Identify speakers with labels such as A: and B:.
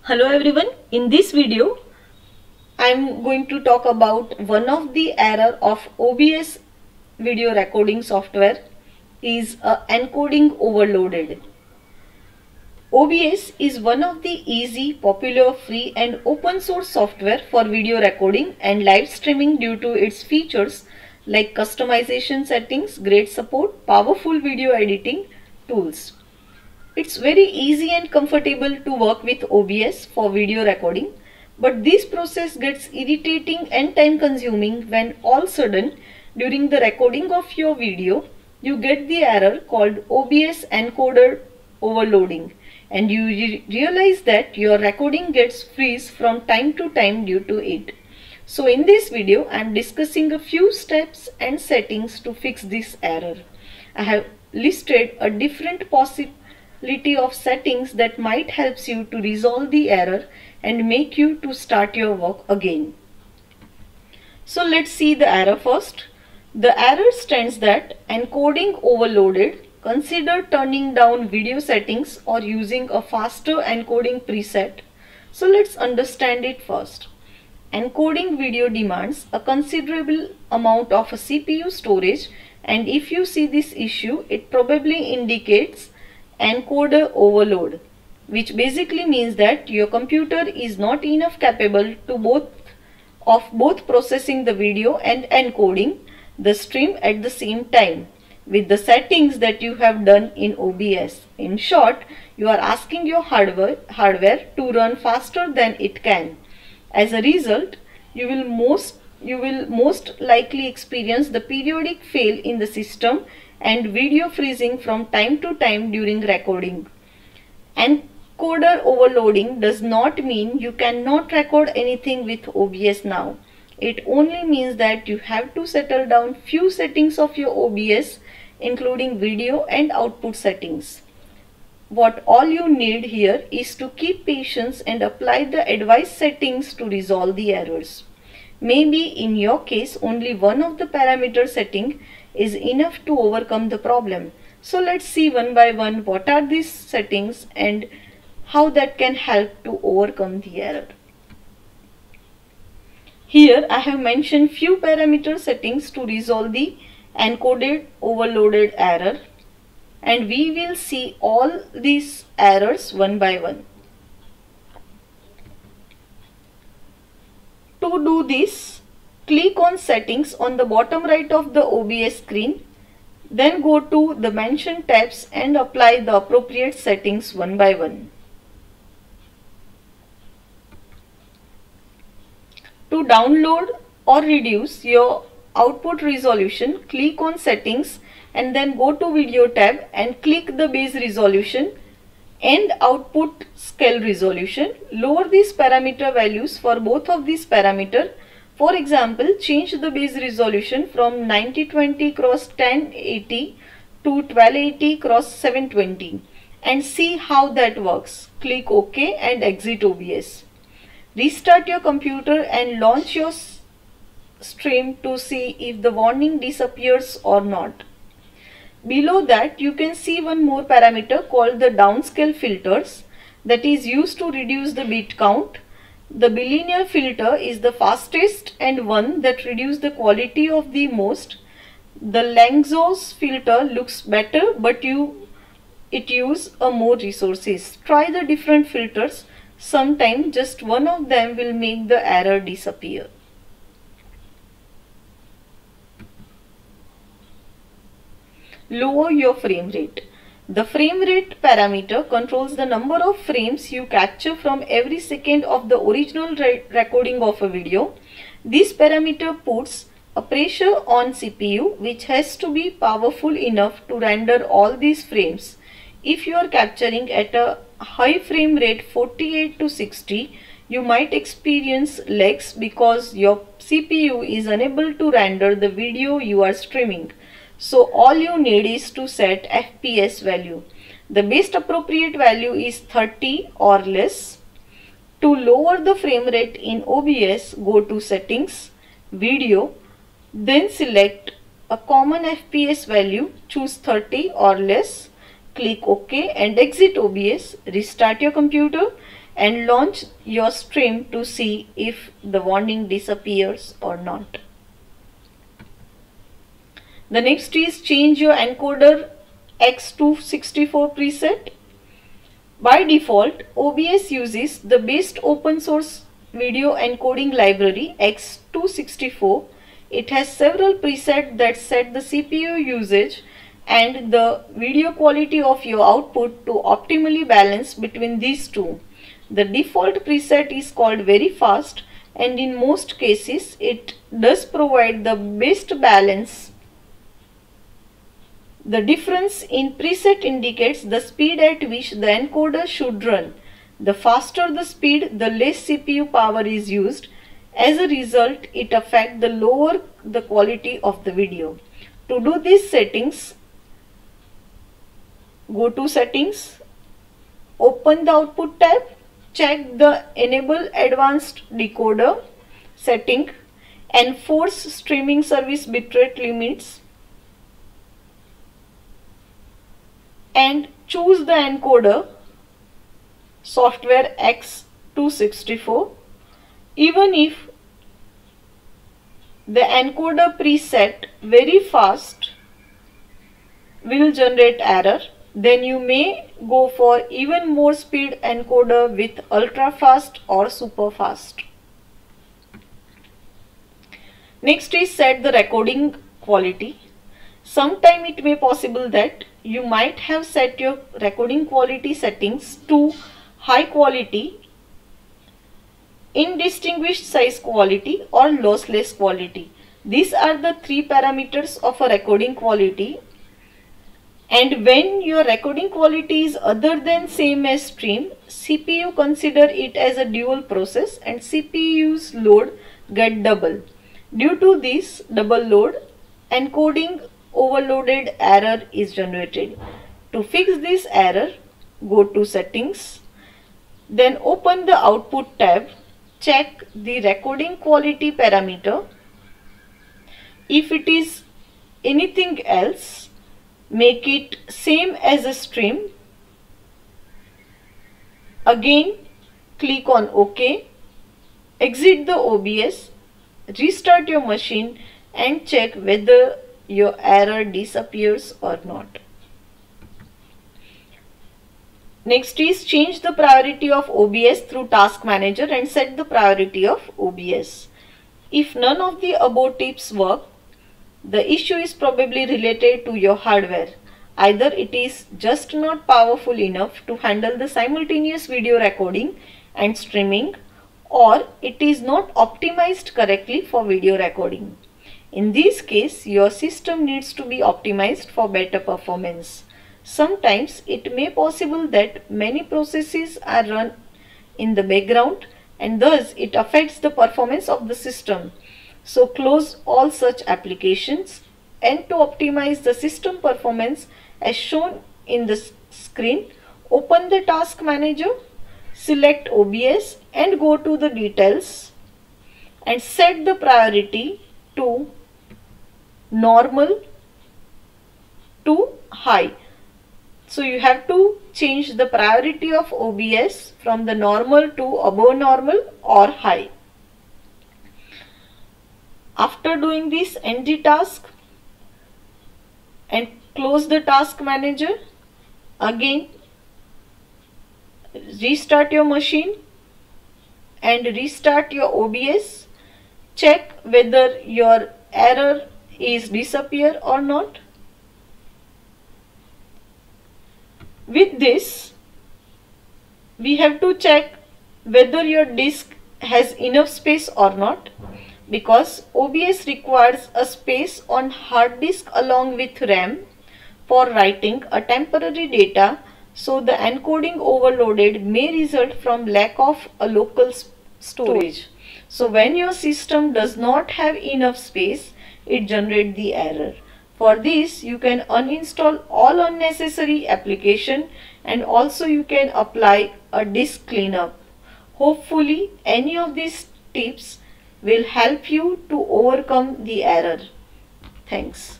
A: Hello everyone, in this video I am going to talk about one of the error of OBS video recording software is encoding overloaded. OBS is one of the easy, popular, free and open source software for video recording and live streaming due to its features like customization settings, great support, powerful video editing tools. It's very easy and comfortable to work with OBS for video recording, but this process gets irritating and time consuming when all sudden during the recording of your video you get the error called OBS encoder overloading and you realize that your recording gets freeze from time to time due to it. So in this video I am discussing a few steps and settings to fix this error. I have listed a different possibility of settings that might help you to resolve the error and make you to start your work again. So let's see the error first. The error states that encoding overloaded. Consider turning down video settings or using a faster encoding preset. So let's understand it first. Encoding video demands a considerable amount of CPU storage, and if you see this issue, it probably indicates encoder overload, which basically means that your computer is not enough capable to both processing the video and encoding the stream at the same time with the settings that you have done in OBS. In short, you are asking your hardware to run faster than it can. As a result, you will most likely experience the periodic fail in the system and video freezing from time to time during recording. Encoder overloading does not mean you cannot record anything with OBS now. It only means that you have to settle down few settings of your OBS, including video and output settings. What all you need here is to keep patience and apply the advised settings to resolve the errors. Maybe in your case only one of the parameter setting is enough to overcome the problem. So let's see one by one what are these settings and how that can help to overcome the error. Here I have mentioned few parameter settings to resolve the encoded overloaded error, and we will see all these errors one by one. To do this, click on settings on the bottom right of the OBS screen, then go to the mentioned tabs and apply the appropriate settings one by one. To download or reduce your output resolution, click on settings and then go to video tab and click the base resolution and output scale resolution. Lower these parameter values for both of these parameter. For example, change the base resolution from 9020 x 1080 to 1280 x 720 and see how that works. Click OK and exit OBS. Restart your computer and launch your stream to see if the warning disappears or not. Below that you can see one more parameter called the downscale filters that is used to reduce the bit count. The bilinear filter is the fastest and one that reduces the quality of the most. The Lanczos filter looks better but it uses more resources. Try the different filters. Sometimes just one of them will make the error disappear. Lower your frame rate. The frame rate parameter controls the number of frames you capture from every second of the original recording of a video. This parameter puts a pressure on CPU which has to be powerful enough to render all these frames. If you are capturing at a high frame rate 48 to 60, you might experience lags because your CPU is unable to render the video you are streaming. So all you need is to set FPS value. The best appropriate value is 30 or less. To lower the frame rate in OBS, go to settings, video, then select a common FPS value, choose 30 or less, click OK and exit OBS, restart your computer and launch your stream to see if the warning disappears or not. The next is change your encoder X264 preset. By default, OBS uses the best open source video encoding library X264. It has several presets that set the CPU usage and the video quality of your output to optimally balance between these two. The default preset is called very fast, and in most cases it does provide the best balance. The difference in preset indicates the speed at which the encoder should run. The faster the speed, the less CPU power is used. As a result, it affects the lower the quality of the video. To do these settings, go to Settings, open the Output tab, check the Enable Advanced Decoder setting, enforce streaming service bitrate limits, and choose the encoder software X264. Even if the encoder preset very fast will generate error, then you may go for even more speed encoder with ultra fast or super fast. Next is set the recording quality. Sometime it may possible that you might have set your recording quality settings to high quality, indistinguished size quality or lossless quality. These are the three parameters of a recording quality, and when your recording quality is other than same as stream, CPU consider it as a dual process and CPU's load get double. Due to this double load, encoding overloaded error is generated. To fix this error, go to Settings, then open the Output tab, check the recording quality parameter. If it is anything else, make it same as a stream. Again, click on OK, exit the OBS, restart your machine and check whether your error disappears or not. Next is change the priority of OBS through Task Manager and set the priority of OBS. If none of the above tips work, the issue is probably related to your hardware. Either it is just not powerful enough to handle the simultaneous video recording and streaming, or it is not optimized correctly for video recording. In this case, your system needs to be optimized for better performance. Sometimes it may be possible that many processes are run in the background and thus it affects the performance of the system. So close all such applications, and to optimize the system performance as shown in the screen, open the Task Manager, select OBS and go to the details and set the priority to normal to high. So you have to change the priority of OBS from the normal to above normal or high. After doing this, end the task and close the Task Manager. Again, restart your machine and restart your OBS. Check whether your error is disappear or not. With this, we have to check whether your disk has enough space or not, because OBS requires a space on hard disk along with RAM for writing a temporary data, so the encoding overloaded may result from lack of a local storage. So when your system does not have enough space, it generates the error. For this, you can uninstall all unnecessary application and also you can apply a disk cleanup. Hopefully, any of these tips will help you to overcome the error. Thanks.